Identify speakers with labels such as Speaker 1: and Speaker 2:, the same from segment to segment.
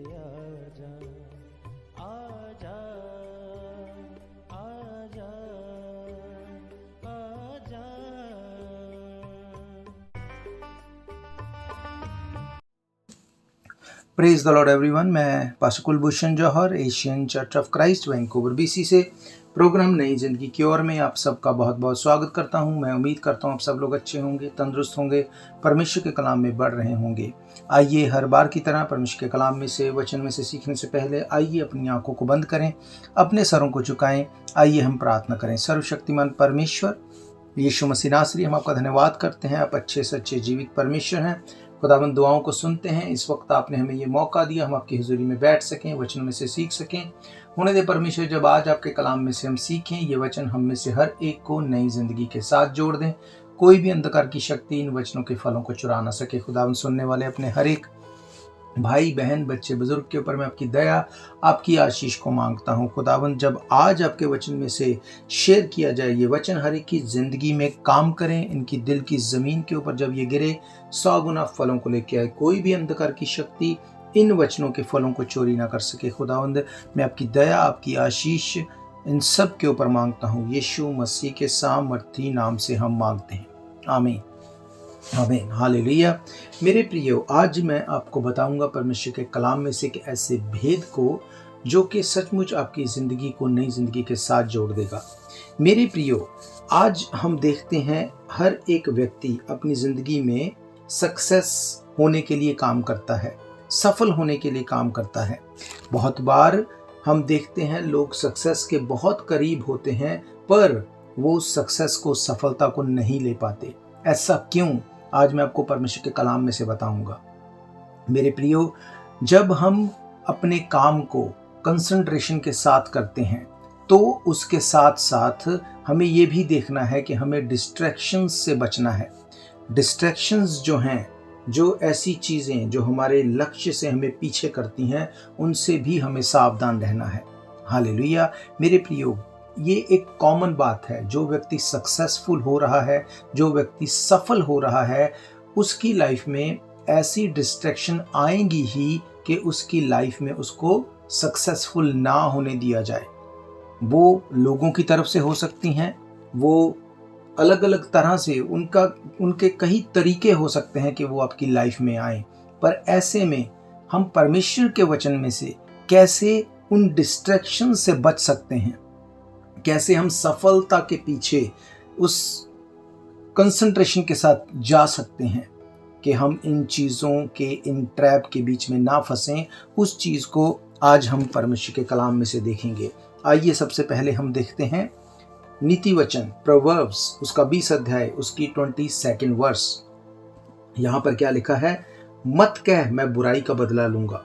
Speaker 1: आजा आजा आजा आजा।
Speaker 2: Praise the lord everyone. मैं pastor Kulbhushan Johar, Asian church of Christ Vancouver BC से प्रोग्राम नई जिंदगी की ओर में आप सबका बहुत बहुत स्वागत करता हूं। मैं उम्मीद करता हूं आप सब लोग अच्छे होंगे, तंदुरुस्त होंगे, परमेश्वर के कलाम में बढ़ रहे होंगे। आइए हर बार की तरह परमेश्वर के कलाम में से, वचन में से सीखने से पहले आइए अपनी आंखों को बंद करें, अपने सरों को झुकाएं। आइए हम प्रार्थना करें। सर्वशक्तिमान परमेश्वर यीशु मसीह नासरी, हम आपका धन्यवाद करते हैं। आप अच्छे सच्चे जीवित परमेश्वर हैं। खुदावंद दुआओं को सुनते हैं। इस वक्त आपने हमें ये मौका दिया, हम आपकी हुजूरी में बैठ सकें, वचन में से सीख सकें। होने दे परमेश्वर, जब आज आपके कलाम में से हम सीखें, ये वचन हम में से हर एक को नई जिंदगी के साथ जोड़ दें। कोई भी अंधकार की शक्ति इन वचनों के फलों को चुरा ना सके। खुदावंद सुनने वाले अपने हर एक भाई बहन बच्चे बुजुर्ग के ऊपर मैं आपकी दया, आपकी आशीष को मांगता हूँ। खुदावंद जब आज आपके वचन में से शेयर किया जाए, ये वचन हर एक की जिंदगी में काम करें। इनकी दिल की जमीन के ऊपर जब ये गिरे, 100 गुना फलों को लेके आए। कोई भी अंधकार की शक्ति इन वचनों के फलों को चोरी ना कर सके। खुदावंद मैं आपकी दया, आपकी आशीष इन सब के ऊपर मांगता हूँ। यीशु मसीह के सामर्थी नाम से हम मांगते हैं, आमीन आमीन, हालेलुया। मेरे प्रियो, आज मैं आपको बताऊंगा परमेश्वर के कलाम में से एक ऐसे भेद को जो कि सचमुच आपकी जिंदगी को नई जिंदगी के साथ जोड़ देगा। मेरे प्रियो, आज हम देखते हैं हर एक व्यक्ति अपनी जिंदगी में सक्सेस होने के लिए काम करता है, सफल होने के लिए काम करता है। बहुत बार हम देखते हैं लोग सक्सेस के बहुत करीब होते हैं, पर वो सक्सेस को, सफलता को नहीं ले पाते। ऐसा क्यों? आज मैं आपको परमेश्वर के कलाम में से बताऊंगा। मेरे प्रियो, जब हम अपने काम को कंसंट्रेशन के साथ करते हैं, तो उसके साथ साथ हमें ये भी देखना है कि हमें डिस्ट्रैक्शंस से बचना है। डिस्ट्रैक्शंस जो हैं, जो ऐसी चीज़ें जो हमारे लक्ष्य से हमें पीछे करती हैं, उनसे भी हमें सावधान रहना है। हालेलुया। मेरे प्रियो, ये एक कॉमन बात है। जो व्यक्ति सक्सेसफुल हो रहा है, जो व्यक्ति सफल हो रहा है, उसकी लाइफ में ऐसी डिस्ट्रैक्शन आएंगी ही कि उसकी लाइफ में उसको सक्सेसफुल ना होने दिया जाए। वो लोगों की तरफ से हो सकती हैं, वो अलग अलग तरह से उनके कई तरीके हो सकते हैं कि वो आपकी लाइफ में आए। पर ऐसे में हम परमेश्वर के वचन में से कैसे उन डिस्ट्रैक्शन से बच सकते हैं, कैसे हम सफलता के पीछे उस कंसंट्रेशन के साथ जा सकते हैं कि हम इन चीज़ों के, इन ट्रैप के बीच में ना फंसें, उस चीज़ को आज हम परमेश्वर के कलाम में से देखेंगे। आइए सबसे पहले हम देखते हैं नीति वचन प्रोवर्ब्स, उसका 20 अध्याय, उसकी 22 वर्स। यहाँ पर क्या लिखा है? मत कह मैं बुराई का बदला लूंगा,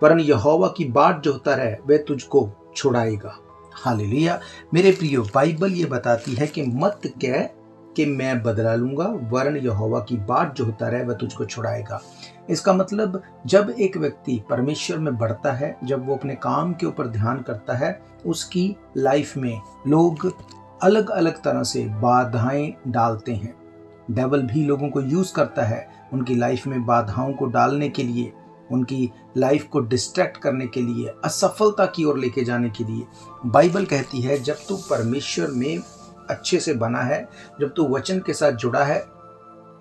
Speaker 2: वरन यहोवा की बाट जो होता रहे वह तुझको छुड़ाएगा। हालेलुया। मेरे प्रियो, बाइबल ये बताती है कि मत कह कि मैं बदला लूंगा, वरन यहोवा की बाट जो होता रहे वह तुझको छुड़ाएगा। इसका मतलब जब एक व्यक्ति परमेश्वर में बढ़ता है, जब वो अपने काम के ऊपर ध्यान करता है, उसकी लाइफ में लोग अलग अलग तरह से बाधाएं डालते हैं। डेविल भी लोगों को यूज करता है उनकी लाइफ में बाधाओं को डालने के लिए, उनकी लाइफ को डिस्ट्रैक्ट करने के लिए, असफलता की ओर लेके जाने के लिए। बाइबल कहती है जब तू परमेश्वर में अच्छे से बना है, जब तू वचन के साथ जुड़ा है,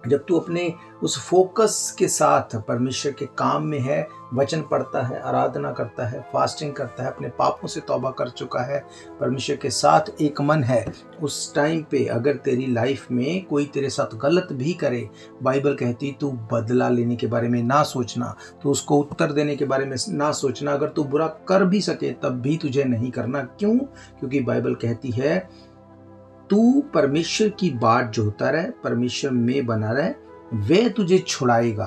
Speaker 2: जब तू अपने उस फोकस के साथ परमेश्वर के काम में है, वचन पढ़ता है, आराधना करता है, फास्टिंग करता है, अपने पापों से तौबा कर चुका है, परमेश्वर के साथ एक मन है, उस टाइम पे अगर तेरी लाइफ में कोई तेरे साथ गलत भी करे, बाइबल कहती तू बदला लेने के बारे में ना सोचना, तो उसको उत्तर देने के बारे में ना सोचना। अगर तू बुरा कर भी सके तब भी तुझे नहीं करना। क्यों? क्योंकि बाइबल कहती है तू परमेश्वर की बाट जो होता रहे, परमेश्वर में बना रहे, वे तुझे छुड़ाएगा।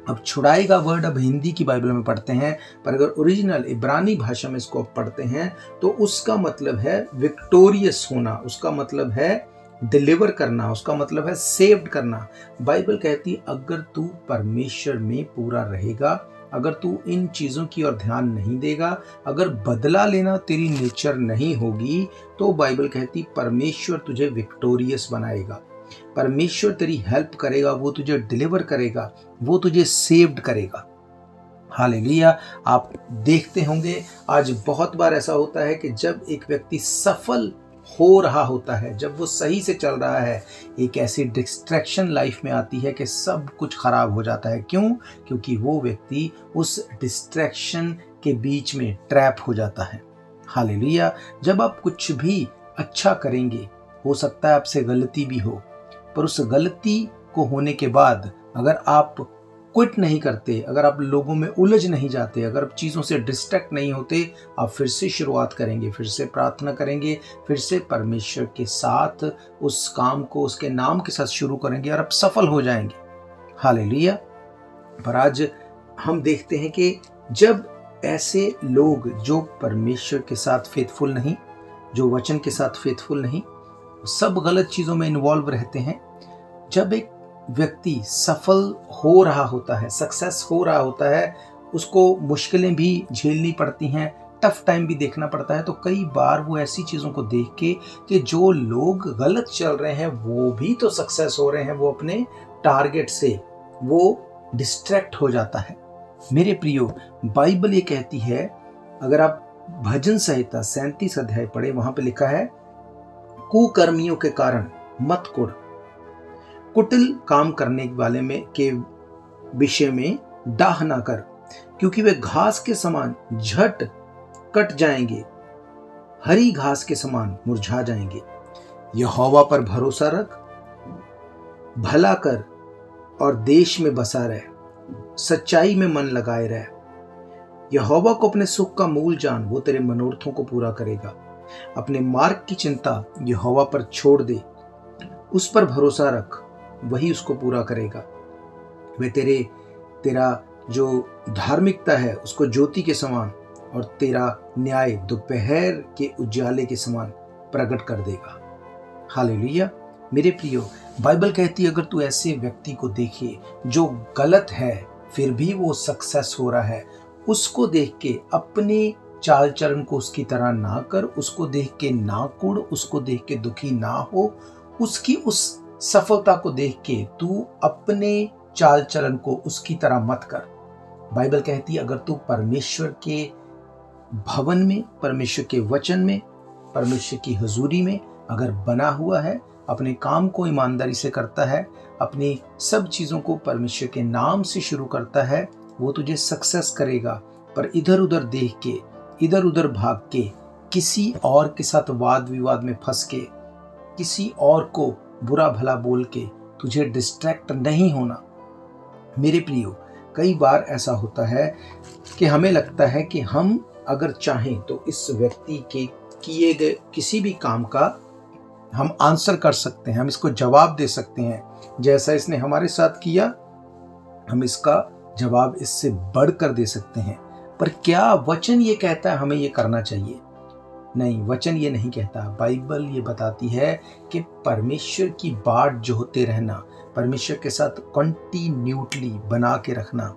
Speaker 2: अब छुड़ाएगा वर्ड अब हिंदी की बाइबल में पढ़ते हैं, पर अगर ओरिजिनल इब्रानी भाषा में इसको पढ़ते हैं तो उसका मतलब है विक्टोरियस होना, उसका मतलब है डिलीवर करना, उसका मतलब है सेव्ड करना। बाइबल कहती है अगर तू परमेश्वर में पूरा रहेगा, अगर तू इन चीज़ों की ओर ध्यान नहीं देगा, अगर बदला लेना तेरी नेचर नहीं होगी, तो बाइबल कहती परमेश्वर तुझे विक्टोरियस बनाएगा, परमेश्वर तेरी हेल्प करेगा, वो तुझे डिलीवर करेगा, वो तुझे सेव्ड करेगा। हालेलुया। आप देखते होंगे आज बहुत बार ऐसा होता है कि जब एक व्यक्ति सफल हो रहा होता है, जब वो सही से चल रहा है, एक ऐसी डिस्ट्रैक्शन लाइफ में आती है कि सब कुछ खराब हो जाता है। क्यों? क्योंकि वो व्यक्ति उस डिस्ट्रैक्शन के बीच में ट्रैप हो जाता है। हालेलुया। जब आप कुछ भी अच्छा करेंगे, हो सकता है आपसे गलती भी हो, पर उस गलती को होने के बाद अगर आप क्विट नहीं करते, अगर आप लोगों में उलझ नहीं जाते, अगर आप चीज़ों से डिस्ट्रैक्ट नहीं होते, आप फिर से शुरुआत करेंगे, फिर से प्रार्थना करेंगे, फिर से परमेश्वर के साथ उस काम को उसके नाम के साथ शुरू करेंगे और आप सफल हो जाएंगे। हालेलुया। पर आज हम देखते हैं कि जब ऐसे लोग जो परमेश्वर के साथ फेथफुल नहीं, जो वचन के साथ फेथफुल नहीं, सब गलत चीज़ों में इन्वॉल्व रहते हैं, जब एक व्यक्ति सफल हो रहा होता है, सक्सेस हो रहा होता है, उसको मुश्किलें भी झेलनी पड़ती हैं, टफ टाइम भी देखना पड़ता है, तो कई बार वो ऐसी चीज़ों को देख के कि जो लोग गलत चल रहे हैं वो भी तो सक्सेस हो रहे हैं, वो अपने टारगेट से वो डिस्ट्रैक्ट हो जाता है। मेरे प्रियो, बाइबल ये कहती है, अगर आप भजन संहिता 37 अध्याय पढ़े, वहां पे लिखा है, कुकर्मियों के कारण मत कुढ़, कुटिल काम करने वाले में के विषय में डाह ना कर, क्योंकि वे घास के समान झट कट जाएंगे, हरी घास के समान मुरझा जाएंगे। यहोवा पर भरोसा रख, भला कर और देश में बसा रह, सच्चाई में मन लगाए रह। यहोवा को अपने सुख का मूल जान, वो तेरे मनोरथों को पूरा करेगा। अपने मार्ग की चिंता यहोवा पर छोड़ दे, उस पर भरोसा रख, वही उसको पूरा करेगा। वे तेरा जो धार्मिकता है उसको ज्योति के समान और तेरा न्याय दोपहर के उजाले के समान प्रकट कर देगा। हालेलुया। मेरे प्रियो, बाइबल कहती है, अगर तू ऐसे व्यक्ति को देखे जो गलत है फिर भी वो सक्सेस हो रहा है, उसको देख के अपने चाल चलन को उसकी तरह ना कर, उसको देख के ना कुढ़, उसको देख के दुखी ना हो, उसकी उस सफलता को देख के तू अपने चाल चलन को उसकी तरह मत कर। बाइबल कहती है, अगर तू परमेश्वर के भवन में, परमेश्वर के वचन में, परमेश्वर की हुजूरी में अगर बना हुआ है, अपने काम को ईमानदारी से करता है, अपनी सब चीज़ों को परमेश्वर के नाम से शुरू करता है, वो तुझे सक्सेस करेगा। पर इधर उधर देख के, इधर उधर भाग के, किसी और के साथ वाद विवाद में फंस के, किसी और को बुरा भला बोल के तुझे डिस्ट्रैक्ट नहीं होना। मेरे प्रियो, कई बार ऐसा होता है कि हमें लगता है कि हम अगर चाहें तो इस व्यक्ति के किए गए किसी भी काम का हम आंसर कर सकते हैं, हम इसको जवाब दे सकते हैं। जैसा इसने हमारे साथ किया, हम इसका जवाब इससे बढ़कर दे सकते हैं। पर क्या वचन ये कहता है हमें ये करना चाहिए? नहीं, वचन ये नहीं कहता। बाइबल ये बताती है कि परमेश्वर की बाट जोहते रहना, परमेश्वर के साथ कंटिन्यूटली बना के रखना,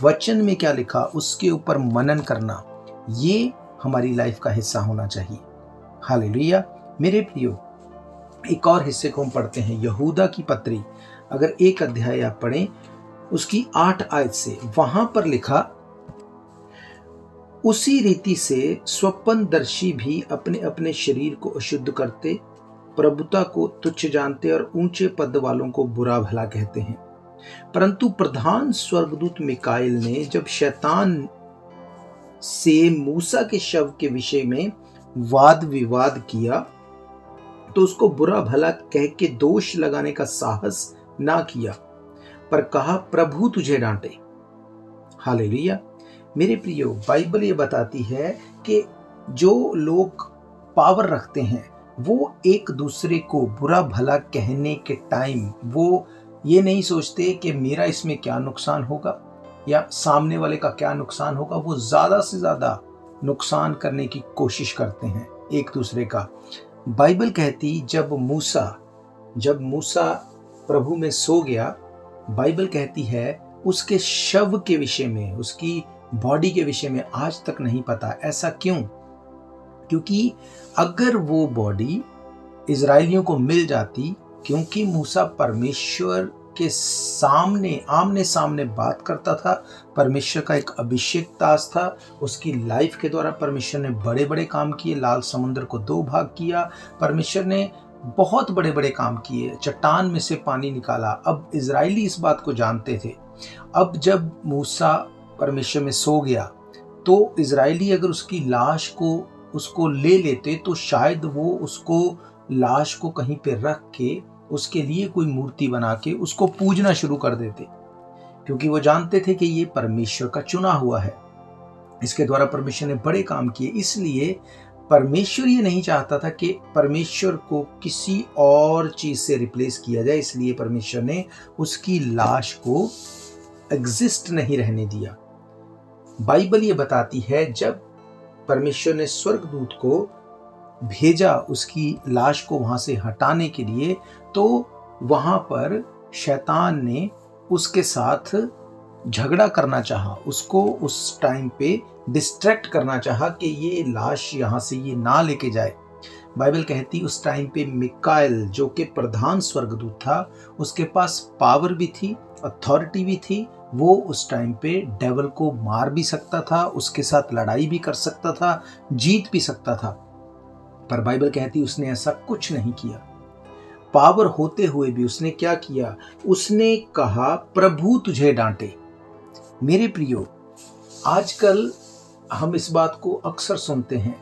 Speaker 2: वचन में क्या लिखा उसके ऊपर मनन करना, ये हमारी लाइफ का हिस्सा होना चाहिए। हालेलुया। मेरे प्रियो, एक और हिस्से को हम पढ़ते हैं, यहूदा की पत्री। अगर 1 अध्याय आप पढ़ें, उसकी 8 आयत से, वहां पर लिखा, उसी रीति से स्वप्नदर्शी भी अपने अपने शरीर को अशुद्ध करते, प्रभुता को तुच्छ जानते और ऊंचे पद वालों को बुरा भला कहते हैं। परंतु प्रधान स्वर्गदूत मिकाएल ने जब शैतान से मूसा के शव के विषय में वाद विवाद किया तो उसको बुरा भला कह के दोष लगाने का साहस ना किया, पर कहा, प्रभु तुझे डांटे। हालेलुया। मेरे प्रियो, बाइबल ये बताती है कि जो लोग पावर रखते हैं वो एक दूसरे को बुरा भला कहने के टाइम वो ये नहीं सोचते कि मेरा इसमें क्या नुकसान होगा या सामने वाले का क्या नुकसान होगा। वो ज़्यादा से ज़्यादा नुकसान करने की कोशिश करते हैं एक दूसरे का। बाइबल कहती, जब मूसा प्रभु में सो गया, बाइबल कहती है उसके शव के विषय में, उसकी बॉडी के विषय में आज तक नहीं पता। ऐसा क्यों? क्योंकि अगर वो बॉडी इजराइलियों को मिल जाती, क्योंकि मूसा परमेश्वर के सामने आमने सामने बात करता था। परमेश्वर का एक अभिषेक दास था। उसकी लाइफ के द्वारा परमेश्वर ने बड़े बड़े काम किए। लाल समुद्र को 2 भाग किया। परमेश्वर ने बहुत बड़े बड़े काम किए। चट्टान में से पानी निकाला। अब इजरायली इस बात को जानते थे। अब जब मूसा परमेश्वर में सो गया तो इजरायली अगर उसकी लाश को उसको ले लेते तो शायद वो उसको लाश को कहीं पे रख के उसके लिए कोई मूर्ति बना के उसको पूजना शुरू कर देते, क्योंकि वो जानते थे कि ये परमेश्वर का चुना हुआ है। इसके द्वारा परमेश्वर ने बड़े काम किए। इसलिए परमेश्वर ये नहीं चाहता था कि परमेश्वर को किसी और चीज से रिप्लेस किया जाए। इसलिए परमेश्वर ने उसकी लाश को एग्जिस्ट नहीं रहने दिया। बाइबल ये बताती है जब परमेश्वर ने स्वर्गदूत को भेजा उसकी लाश को वहां से हटाने के लिए, तो वहां पर शैतान ने उसके साथ झगड़ा करना चाहा, उसको उस टाइम पे डिस्ट्रैक्ट करना चाहा कि ये लाश यहां से ये ना लेके जाए। बाइबल कहती उस टाइम पे मिकाएल जो कि प्रधान स्वर्गदूत था, उसके पास पावर भी थी, अथॉरिटी भी थी। वो उस टाइम पे डेविल को मार भी सकता था, उसके साथ लड़ाई भी कर सकता था, जीत भी सकता था। पर बाइबल कहती उसने ऐसा कुछ नहीं किया। पावर होते हुए भी उसने क्या किया? उसने कहा प्रभु तुझे डांटे। मेरे प्रियो, आजकल हम इस बात को अक्सर सुनते हैं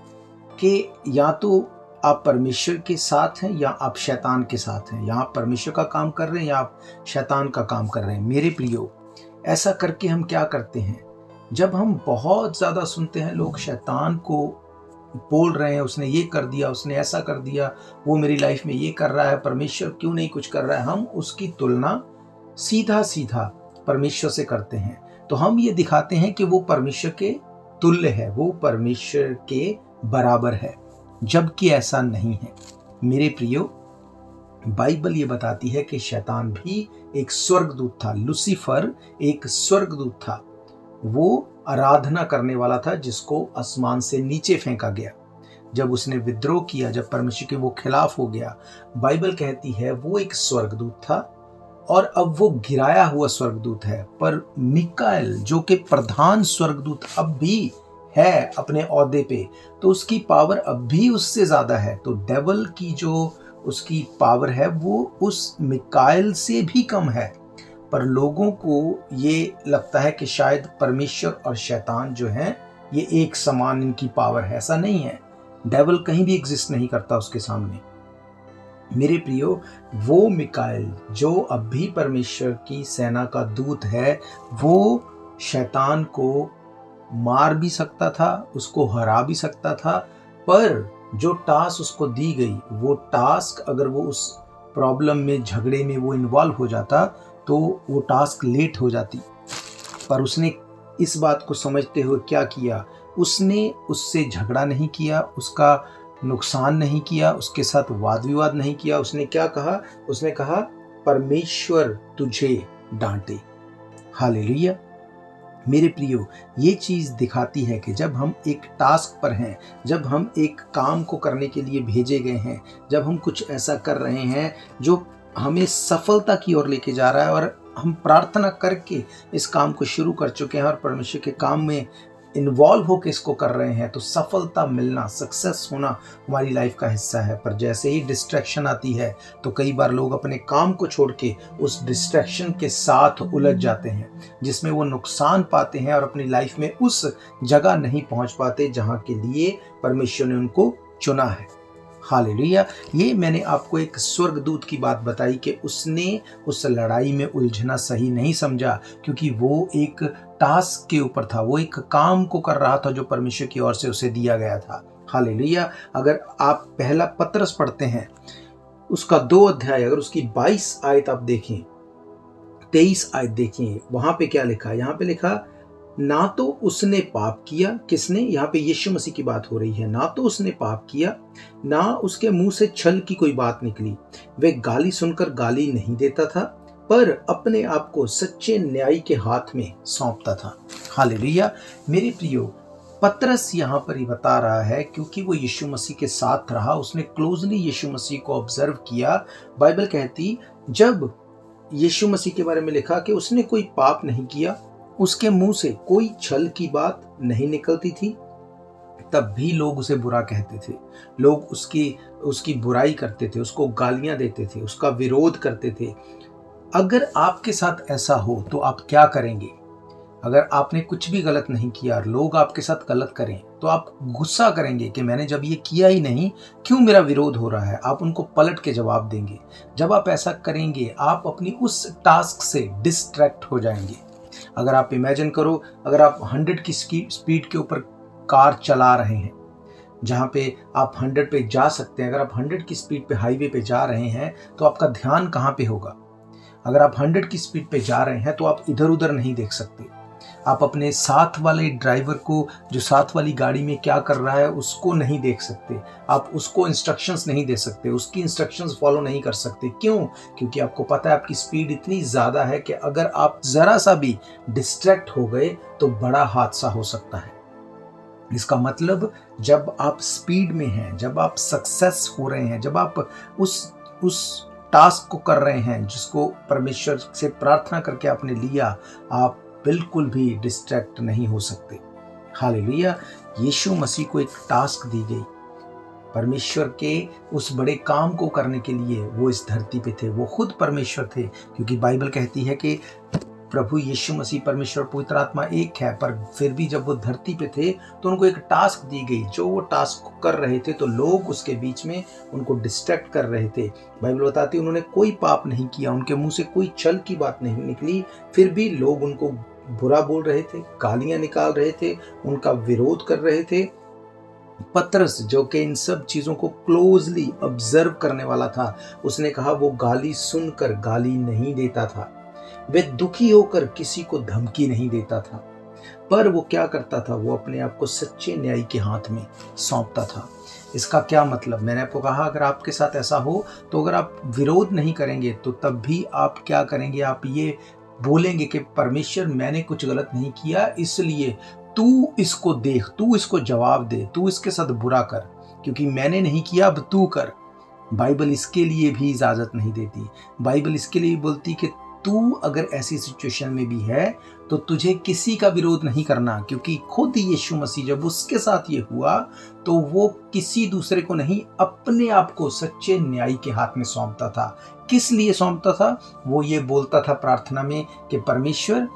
Speaker 2: कि या तो आप परमेश्वर के साथ हैं या आप शैतान के साथ हैं, या आप परमेश्वर का काम कर रहे हैं या आप शैतान का काम कर रहे हैं। मेरे प्रियो, ऐसा करके हम क्या करते हैं? जब हम बहुत ज़्यादा सुनते हैं लोग शैतान को बोल रहे हैं, उसने ये कर दिया, उसने ऐसा कर दिया, वो मेरी लाइफ में ये कर रहा है, परमेश्वर क्यों नहीं कुछ कर रहा है, हम उसकी तुलना सीधा सीधा परमेश्वर से करते हैं। तो हम ये दिखाते हैं कि वो परमेश्वर के तुल्य है, वो परमेश्वर के बराबर है, जबकि ऐसा नहीं है। मेरे प्रियो, बाइबल ये बताती है कि शैतान भी एक स्वर्गदूत था। लूसीफर एक स्वर्गदूत था। वो आराधना करने वाला था जिसको आसमान से नीचे फेंका गया। जब उसने विद्रोह किया, जब परमेश्वर के वो खिलाफ हो गया, बाइबल कहती है वो एक स्वर्गदूत था और अब वो गिराया हुआ स्वर्गदूत है। पर मिकाएल जो कि प्रधान स्वर्गदूत अब भी है अपने ओहदे पे, तो उसकी पावर अब भी उससे ज्यादा है। तो डेविल की जो उसकी पावर है वो उस मिकाएल से भी कम है। पर लोगों को ये लगता है कि शायद परमेश्वर और शैतान जो हैं ये एक समान इनकी पावर है। ऐसा नहीं है। डेविल कहीं भी एग्जिस्ट नहीं करता उसके सामने। मेरे प्रियो, वो मिकाएल जो अब भी परमेश्वर की सेना का दूत है, वो शैतान को मार भी सकता था, उसको हरा भी सकता था। पर जो टास्क उसको दी गई, वो टास्क अगर वो उस प्रॉब्लम में, झगड़े में वो इन्वॉल्व हो जाता तो वो टास्क लेट हो जाती। पर उसने इस बात को समझते हुए क्या किया? उसने उससे झगड़ा नहीं किया, उसका नुकसान नहीं किया, उसके साथ वाद विवाद नहीं किया। उसने क्या कहा? उसने कहा परमेश्वर तुझे डांटे। हालेलुया। मेरे प्रियो, ये चीज दिखाती है कि जब हम एक टास्क पर हैं, जब हम एक काम को करने के लिए भेजे गए हैं, जब हम कुछ ऐसा कर रहे हैं जो हमें सफलता की ओर लेके जा रहा है और हम प्रार्थना करके इस काम को शुरू कर चुके हैं और परमेश्वर के काम में इन्वॉल्व होकर इसको कर रहे हैं, तो सफलता मिलना, सक्सेस होना हमारी लाइफ का हिस्सा है। पर जैसे ही डिस्ट्रैक्शन आती है तो कई बार लोग अपने काम को छोड़ के उस डिस्ट्रैक्शन के साथ उलझ जाते हैं, जिसमें वो नुकसान पाते हैं और अपनी लाइफ में उस जगह नहीं पहुंच पाते जहां के लिए परमेश्वर ने उनको चुना है। हालेलुया। ये मैंने आपको एक स्वर्गदूत की बात बताई कि उसने उस लड़ाई में उलझना सही नहीं समझा, क्योंकि वो एक टास्क के ऊपर था, वो एक काम को कर रहा था जो परमेश्वर की ओर से उसे दिया गया था। हालेलुया। अगर आप पहला पत्रस पढ़ते हैं, उसका 2 अध्याय, अगर उसकी 22 आयत आप देखें, 23 आयत देखें, वहां पे क्या लिखा? यहाँ पे लिखा, ना तो उसने पाप किया। किसने? यहाँ पे यीशु मसीह की बात हो रही है। ना तो उसने पाप किया, ना उसके मुंह से छल की कोई बात निकली। वे गाली सुनकर गाली नहीं देता था, पर अपने आप को सच्चे न्यायी के हाथ में सौंपता था। हालेलुया। मेरे प्रियो, पतरस यहाँ पर ही बता रहा है, क्योंकि वो यीशु मसीह के साथ रहा, उसने क्लोजली यीशु मसीह को ऑब्जर्व किया। बाइबल कहती जब यीशु मसीह के बारे में लिखा कि उसने कोई पाप नहीं किया, उसके मुंह से कोई छल की बात नहीं निकलती थी। तब भी लोग उसे बुरा कहते थे, लोग उसकी बुराई करते थे, उसको गालियां देते थे, उसका विरोध करते थे। अगर आपके साथ ऐसा हो तो आप क्या करेंगे? अगर आपने कुछ भी गलत नहीं किया और लोग आपके साथ गलत करें तो आप गुस्सा करेंगे कि मैंने जब ये किया ही नहीं, क्यों मेरा विरोध हो रहा है? आप उनको पलट के जवाब देंगे। जब आप ऐसा करेंगे आप अपनी उस टास्क से डिस्ट्रैक्ट हो जाएंगे। अगर आप इमेजिन करो, अगर आप 100 की स्पीड के ऊपर कार चला रहे हैं, जहाँ पे आप 100 पे जा सकते हैं, अगर आप 100 की स्पीड पे हाईवे पे जा रहे हैं तो आपका ध्यान कहाँ पे होगा? अगर आप 100 की स्पीड पे जा रहे हैं तो आप इधर उधर नहीं देख सकते। आप अपने साथ वाले ड्राइवर को, जो साथ वाली गाड़ी में क्या कर रहा है, उसको नहीं देख सकते। आप उसको इंस्ट्रक्शंस नहीं दे सकते, उसकी इंस्ट्रक्शंस फॉलो नहीं कर सकते। क्यों? क्योंकि आपको पता है आपकी स्पीड इतनी ज़्यादा है कि अगर आप ज़रा सा भी डिस्ट्रैक्ट हो गए तो बड़ा हादसा हो सकता है। इसका मतलब जब आप स्पीड में हैं, जब आप सक्सेस हो रहे हैं, जब आप उस टास्क को कर रहे हैं जिसको परमेश्वर से प्रार्थना करके आपने लिया, आप बिल्कुल भी डिस्ट्रैक्ट नहीं हो सकते। हालेलुया। यीशु मसीह को एक टास्क दी गई, परमेश्वर के उस बड़े काम को करने के लिए वो इस धरती पे थे। वो खुद परमेश्वर थे, क्योंकि बाइबल कहती है कि प्रभु यीशु मसीह परमेश्वर पवित्र आत्मा एक है। पर फिर भी जब वो धरती पे थे तो उनको एक टास्क दी गई। जो वो टास्क कर रहे थे तो लोग उसके बीच में उनको डिस्ट्रैक्ट कर रहे थे। बाइबल बताती है उन्होंने कोई पाप नहीं किया, उनके मुंह से कोई छल की बात नहीं निकली, फिर भी लोग उनको बुरा बोल रहे थे, गालियां निकाल रहे थे, उनका विरोध कर रहे थे। पतरस, जो कि इन सब चीजों को क्लोजली ऑब्जर्व करने वाला था, उसने कहा वो गाली सुनकर गाली नहीं देता था, वे दुखी होकर किसी को धमकी नहीं देता था, पर वो क्या करता था? वो अपने आप को सच्चे न्यायी के हाथ में सौंपता था। इसका क्या मतलब? मैंने आपको कहा अगर आपके साथ ऐसा हो तो अगर आप विरोध नहीं करेंगे तो तब भी आप क्या करेंगे? आप ये बोलेंगे कि परमेश्वर मैंने कुछ गलत नहीं किया, इसलिए तू इसको देख, तू इसको जवाब दे, तू इसके साथ बुरा कर, क्योंकि मैंने नहीं किया अब तू कर। बाइबल इसके लिए भी इजाजत नहीं देती। बाइबल इसके लिए बोलती कि तू अगर ऐसी सिचुएशन में भी है तो तुझे किसी का विरोध नहीं करना, क्योंकि खुद यीशु मसीह जब उसके साथ ये हुआ तो वो किसी दूसरे को नहीं, अपने आप को सच्चे न्यायी के हाथ में सौंपता था। किस लिए सौंपता था? वो ये बोलता था प्रार्थना में कि परमेश्वर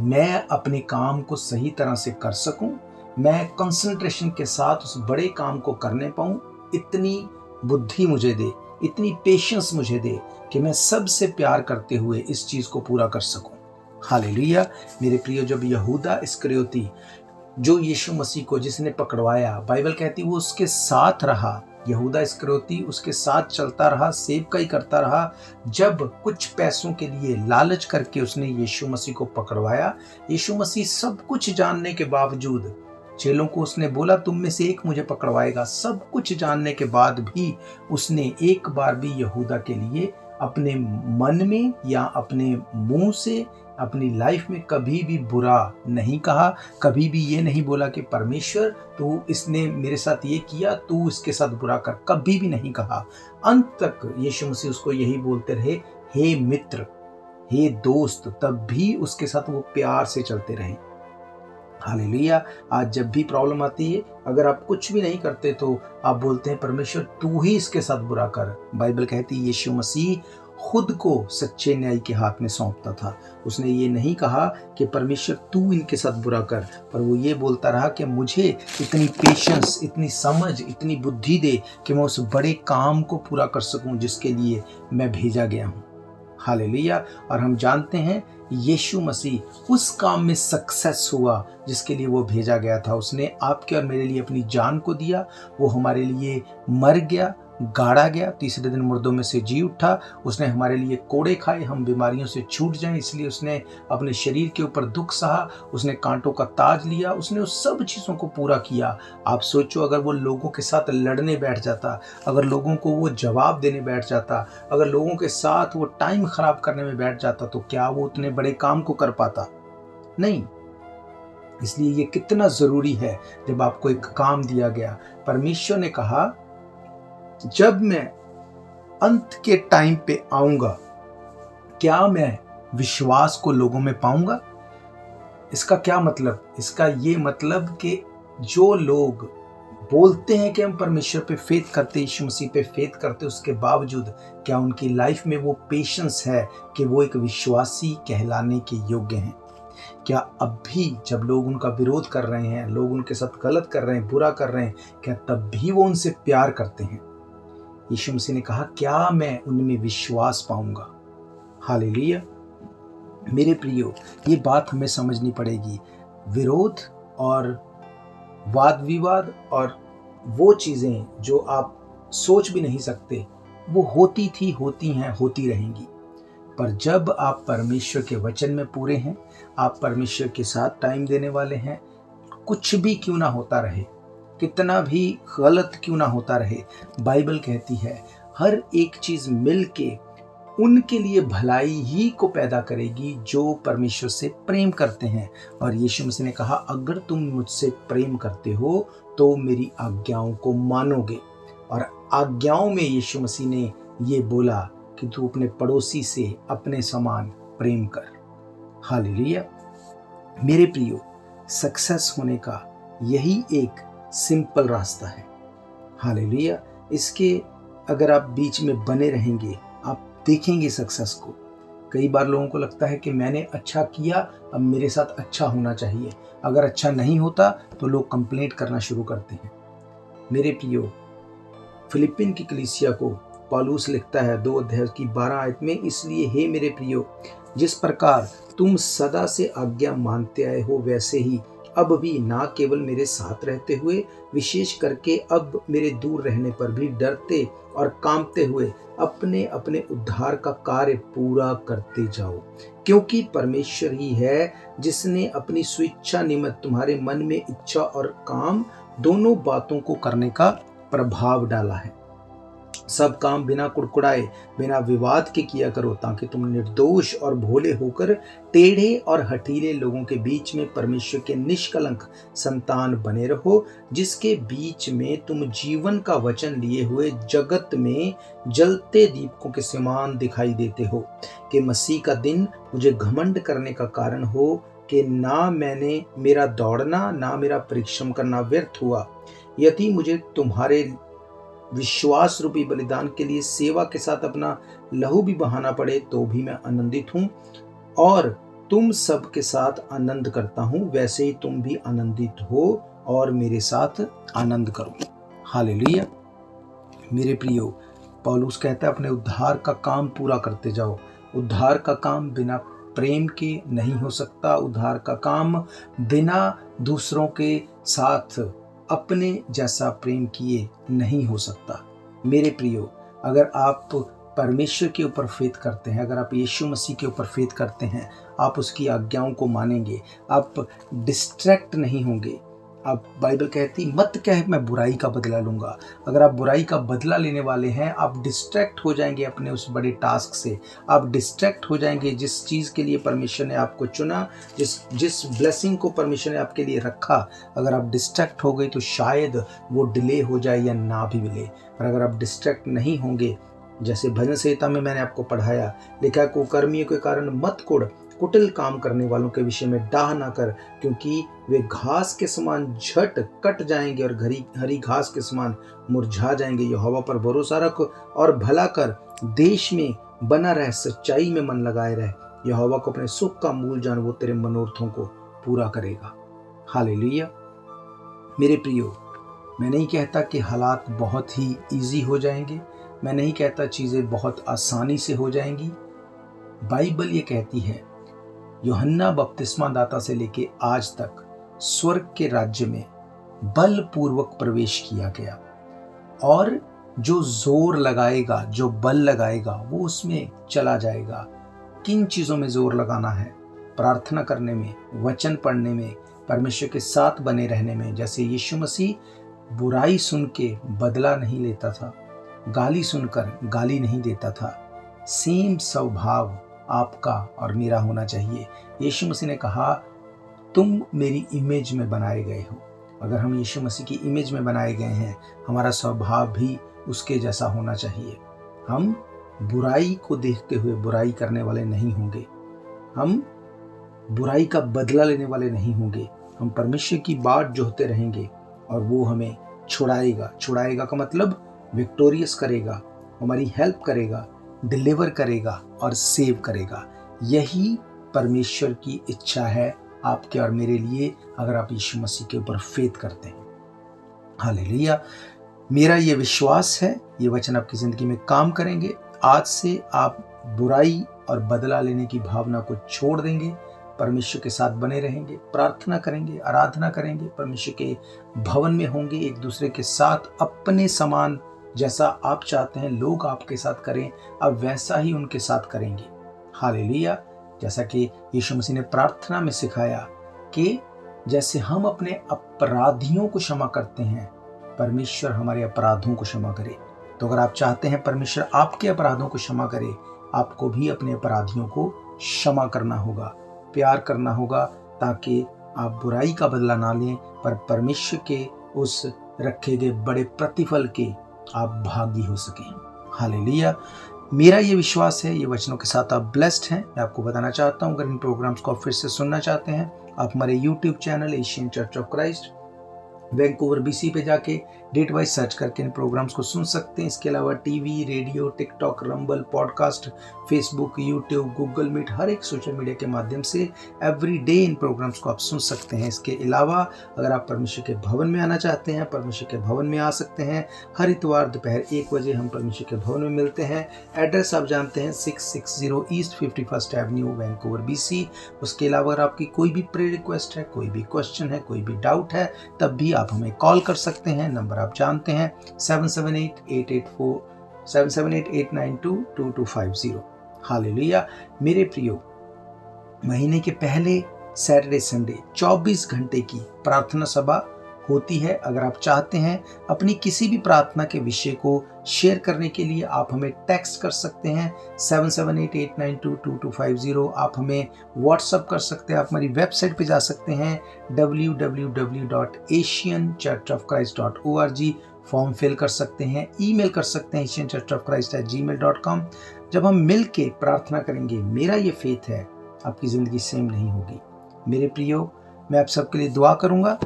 Speaker 2: मैं अपने काम को सही तरह से कर सकूं, मैं कंसंट्रेशन के साथ उस बड़े काम को करने पाऊं, इतनी बुद्धि मुझे दे, इतनी पेशेंस मुझे दे कि मैं सबसे प्यार करते हुए इस चीज को पूरा कर सकूं। हालेलुया। मेरे प्रियो, जब यहूदा इस्करियोती, जो यीशु मसीह को जिसने पकड़वाया, बाइबल कहती वो उसके साथ रहा, यहूदा इस्करियोती उसके साथ चलता रहा, सेवकाई करता रहा। जब कुछ पैसों के लिए लालच करके उसने यीशु मसीह को पकड़वाया, यीशु मसीह सब कुछ जानने के बावजूद, चेलों को उसने बोला तुम में से एक मुझे पकड़वाएगा, सब कुछ जानने के बाद भी उसने एक बार भी यहूदा के लिए अपने मन में या अपने मुंह से अपनी लाइफ में कभी भी बुरा नहीं कहा। कभी भी ये नहीं बोला कि परमेश्वर तू इसने मेरे साथ ये किया, तू इसके साथ बुरा कर, कभी भी नहीं कहा। अंत तक यीशु मसीह उसको यही बोलते रहे, हे मित्र, हे दोस्त, तब भी उसके साथ वो प्यार से चलते रहे। हालेलुया। आज जब भी प्रॉब्लम आती है, अगर आप कुछ भी नहीं करते तो आप बोलते हैं परमेश्वर तू ही इसके साथ बुरा कर। बाइबल कहती है यीशु मसीह खुद को सच्चे न्याय के हाथ में सौंपता था। उसने ये नहीं कहा कि परमेश्वर तू इनके साथ बुरा कर, पर वो ये बोलता रहा कि मुझे इतनी पेशेंस, इतनी समझ, इतनी बुद्धि दे कि मैं उस बड़े काम को पूरा कर सकूं जिसके लिए मैं भेजा गया हूं। हालेलुया। और हम जानते हैं यीशु मसीह उस काम में सक्सेस हुआ जिसके लिए वो भेजा गया था। उसने आपके और मेरे लिए अपनी जान को दिया, वो हमारे लिए मर गया, गाड़ा गया, तीसरे दिन मुर्दों में से जी उठा। उसने हमारे लिए कोड़े खाए, हम बीमारियों से छूट जाएं, इसलिए उसने अपने शरीर के ऊपर दुख सहा, उसने कांटों का ताज लिया, उसने उस सब चीज़ों को पूरा किया। आप सोचो अगर वो लोगों के साथ लड़ने बैठ जाता, अगर लोगों को वो जवाब देने बैठ जाता, अगर लोगों के साथ वो टाइम खराब करने में बैठ जाता, तो क्या वो उतने बड़े काम को कर पाता? नहीं। इसलिए ये कितना ज़रूरी है, जब आपको एक काम दिया गया, परमेश्वर ने कहा जब मैं अंत के टाइम पे आऊंगा क्या मैं विश्वास को लोगों में पाऊंगा? इसका क्या मतलब? इसका ये मतलब कि जो लोग बोलते हैं कि हम परमेश्वर पे फेथ करते, यीशु मसीह पे फेथ करते, उसके बावजूद क्या उनकी लाइफ में वो पेशेंस है कि वो एक विश्वासी कहलाने के योग्य हैं? क्या अब भी जब लोग उनका विरोध कर रहे हैं, लोग उनके साथ गलत कर रहे हैं, बुरा कर रहे हैं, क्या तब भी वो उनसे प्यार करते हैं? यीशु मसीह ने कहा, क्या मैं उनमें विश्वास पाऊंगा? हालेलुया। मेरे प्रियो, ये बात हमें समझनी पड़ेगी। विरोध और वाद विवाद और वो चीज़ें जो आप सोच भी नहीं सकते, वो होती थी, होती हैं, होती रहेंगी। पर जब आप परमेश्वर के वचन में पूरे हैं, आप परमेश्वर के साथ टाइम देने वाले हैं, कुछ भी क्यों ना होता रहे, कितना भी गलत क्यों ना होता रहे, बाइबल कहती है हर एक चीज़ मिल के उनके लिए भलाई ही को पैदा करेगी जो परमेश्वर से प्रेम करते हैं। और यीशु मसीह ने कहा, अगर तुम मुझसे प्रेम करते हो तो मेरी आज्ञाओं को मानोगे। और आज्ञाओं में यीशु मसीह ने ये बोला कि तू अपने पड़ोसी से अपने समान प्रेम कर। हालेलुया। मेरे प्रियो, सक्सेस होने का यही एक सिंपल रास्ता है। हालेलुया। इसके अगर आप बीच में बने रहेंगे, आप देखेंगे सक्सेस को। कई बार लोगों को लगता है कि मैंने अच्छा किया, अब मेरे साथ अच्छा होना चाहिए। अगर अच्छा नहीं होता तो लोग कंप्लेंट करना शुरू करते हैं। मेरे प्रियो, फिलिपिन की कलीसिया को पौलुस लिखता है 2 अध्याय की 12 आयत में, इसलिए हे मेरे प्रियो, जिस प्रकार तुम सदा से आज्ञा मानते आए हो, वैसे ही अब भी ना केवल मेरे साथ रहते हुए, विशेष करके अब मेरे दूर रहने पर भी डरते और कांपते हुए अपने अपने उद्धार का कार्य पूरा करते जाओ, क्योंकि परमेश्वर ही है जिसने अपनी स्वेच्छा निमित्त तुम्हारे मन में इच्छा और काम दोनों बातों को करने का प्रभाव डाला है। सब काम बिना कुड़कुड़ाए, बिना विवाद के किया करो, ताकि तुम निर्दोष और भोले होकर टेढ़े और हठीले लोगों के बीच में परमेश्वर के निष्कलंक संतान बने रहो, जिसके बीच में तुम जीवन का वचन लिए हुए जगत में जलते दीपकों के समान दिखाई देते हो, कि मसीह का दिन मुझे घमंड करने का कारण हो कि ना मैंने मेरा दौड़ना ना मेरा परिश्रम करना व्यर्थ हुआ। यदि मुझे तुम्हारे विश्वास रूपी बलिदान के लिए सेवा के साथ अपना लहू भी बहाना पड़े तो भी मैं आनंदित हूँ, और तुम सब के साथ आनंद करता हूँ, वैसे ही तुम भी आनंदित हो और मेरे साथ आनंद करो। हालेलुया। मेरे प्रियो, पौलुस कहता है अपने उद्धार का काम पूरा करते जाओ। उद्धार का काम बिना प्रेम के नहीं हो सकता। उद्धार का काम बिना दूसरों के साथ अपने जैसा प्रेम किए नहीं हो सकता। मेरे प्रियो, अगर आप परमेश्वर के ऊपर फेथ करते हैं, अगर आप यीशु मसीह के ऊपर फेथ करते हैं, आप उसकी आज्ञाओं को मानेंगे, आप डिस्ट्रैक्ट नहीं होंगे। आप, बाइबल कहती मत कह मैं बुराई का बदला लूंगा। अगर आप बुराई का बदला लेने वाले हैं, आप डिस्ट्रैक्ट हो जाएंगे अपने उस बड़े टास्क से। आप डिस्ट्रैक्ट हो जाएंगे जिस चीज़ के लिए परमेश्वर ने आपको चुना, जिस ब्लेसिंग को परमेश्वर ने आपके लिए रखा। अगर आप डिस्ट्रैक्ट हो गए तो शायद वो डिले हो जाए या ना भी मिले। और अगर आप डिस्ट्रैक्ट नहीं होंगे, जैसे भजन संहिता में मैंने आपको पढ़ाया, लिखा है कुकर्मियों के कारण मत कुढ़, कुटिल काम करने वालों के विषय में डाह ना कर, क्योंकि वे घास के समान झट कट जाएंगे और हरी घास के समान मुरझा जाएंगे। यहोवा पर भरोसा रख और भला कर, देश में बना रह, सच्चाई में मन लगाए रह। यहोवा को अपने सुख का मूल जान, वो तेरे मनोरथों को पूरा करेगा। हालेलुया। मेरे प्रियो, मैं नहीं कहता कि हालात बहुत ही इजी हो जाएंगे, मैं नहीं कहता चीज़ें बहुत आसानी से हो जाएंगी। बाइबल ये कहती है, यूहन्ना बपतिस्मा दाता से लेके आज तक स्वर्ग के राज्य में बलपूर्वक प्रवेश किया गया, और जो जोर लगाएगा, जो बल लगाएगा, वो उसमें चला जाएगा। किन चीज़ों में जोर लगाना है? प्रार्थना करने में, वचन पढ़ने में, परमेश्वर के साथ बने रहने में। जैसे यीशु मसीह बुराई सुन के बदला नहीं लेता था, गाली सुनकर गाली नहीं देता था। सेम स्वभाव आपका और मेरा होना चाहिए। यीशु मसीह ने कहा, तुम मेरी इमेज में बनाए गए हो। अगर हम यीशु मसीह की इमेज में बनाए गए हैं, हमारा स्वभाव भी उसके जैसा होना चाहिए। हम बुराई को देखते हुए बुराई करने वाले नहीं होंगे, हम बुराई का बदला लेने वाले नहीं होंगे। हम परमेश्वर की बाट जोहते रहेंगे और वो हमें छुड़ाएगा। छुड़ाएगा का मतलब विक्टोरियस करेगा, हमारी हेल्प करेगा, डिलीवर करेगा और सेव करेगा। यही परमेश्वर की इच्छा है आपके और मेरे लिए, अगर आप यीशु मसीह के ऊपर फेथ करते हैं। हालेलुया। मेरा ये विश्वास है ये वचन आपकी जिंदगी में काम करेंगे। आज से आप बुराई और बदला लेने की भावना को छोड़ देंगे, परमेश्वर के साथ बने रहेंगे, प्रार्थना करेंगे, आराधना करेंगे, परमेश्वर के भवन में होंगे, एक दूसरे के साथ अपने समान जैसा आप चाहते हैं लोग आपके साथ करें, अब वैसा ही उनके साथ करेंगे। हालेलुया। जैसा कि यीशु मसीह ने प्रार्थना में सिखाया कि जैसे हम अपने अपराधियों को क्षमा करते हैं, परमेश्वर हमारे अपराधों को क्षमा करे। तो अगर आप चाहते हैं परमेश्वर आपके अपराधों को क्षमा करे, आपको भी अपने अपराधियों को क्षमा करना होगा, प्यार करना होगा, ताकि आप बुराई का बदला ना लें पर परमेश्वर के उस रखे गए बड़े प्रतिफल के आप भागी हो सकें। हालेलुया। मेरा ये विश्वास है, ये वचनों के साथ आप ब्लेस्ड हैं। मैं आपको बताना चाहता हूँ, अगर इन प्रोग्राम्स को आप फिर से सुनना चाहते हैं, आप हमारे YouTube channel Asian church of Christ Vancouver BC पे जाके डेट वाइज सर्च करके इन प्रोग्राम्स को सुन सकते हैं। इसके अलावा TV, radio, TikTok, Rumble, podcast, Facebook, YouTube, Google Meet, हर एक सोशल मीडिया के माध्यम से एवरी डे इन प्रोग्राम्स को आप सुन सकते हैं। इसके अलावा अगर आप परमेश्वर के भवन में आना चाहते हैं, परमेश्वर के भवन में आ सकते हैं। हर इतवार दोपहर 1 बजे हम परमेश्वर के भवन में मिलते हैं। एड्रेस आप जानते हैं, 660 east 51st Avenue, Vancouver BC। उसके अलावा अगर आपकी कोई भी प्रे रिक्वेस्ट है, कोई भी क्वेश्चन है, कोई भी डाउट है, तब भी आप हमें कॉल कर सकते हैं। नंबर आप जानते हैं, 778-892-2250। हालेलुया। मेरे प्रियो, महीने के पहले सैटरडे संडे 24 घंटे की प्रार्थना सभा होती है। अगर आप चाहते हैं अपनी किसी भी प्रार्थना के विषय को शेयर करने के लिए, आप हमें टेक्स्ट कर सकते हैं 778-892-2250। आप हमें व्हाट्सएप कर सकते हैं। आप हमारी वेबसाइट पे जा सकते हैं www.asianchurchofchrist.org। फॉर्म फिल कर सकते हैं, ईमेल कर सकते हैं asianchurchofchrist@gmail.com। जब हम मिल के प्रार्थना करेंगे, मेरा ये फेथ है आपकी ज़िंदगी सेम नहीं होगी। मेरे प्रियो, मैं आप सबके लिए दुआ करूँगा।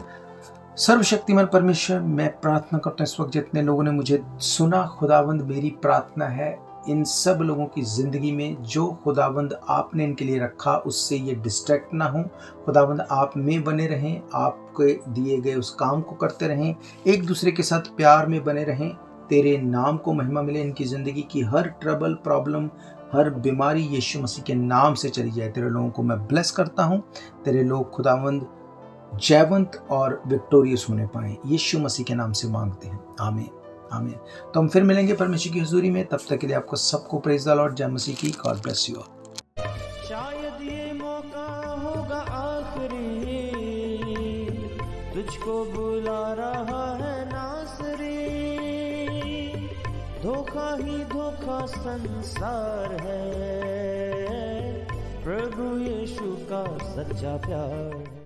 Speaker 2: सर्वशक्तिमान परमेश्वर, मैं प्रार्थना करता हूँ इस वक्त जितने लोगों ने मुझे सुना, खुदावंद मेरी प्रार्थना है इन सब लोगों की ज़िंदगी में जो खुदावंद आपने इनके लिए रखा उससे ये डिस्ट्रैक्ट ना हो। खुदावंद आप में बने रहें, आपके दिए गए उस काम को करते रहें, एक दूसरे के साथ प्यार में बने रहें। तेरे नाम को महिमा मिले, इनकी ज़िंदगी की हर ट्रबल, प्रॉब्लम, हर बीमारी यीशु मसीह के नाम से चली जाए। तेरे लोगों को मैं ब्लेस करता हूँ। तेरे लोग खुदावंद जयवंत और विक्टोरियस होने पाए, यीशु मसीह के नाम से मांगते हैं। आमीन, आमीन। तो हम फिर मिलेंगे परमेश्वर की हुजूरी में। तब तक के लिए आपको सबको प्रेज द लॉर्ड। जय मसीह की। God bless you all.
Speaker 1: शायद ये मौका होगा आखिरी, तुझको बुला रहा है नासरी। धोखा ही धोखा संसार है, प्रभु यीशु का सच्चा प्यार।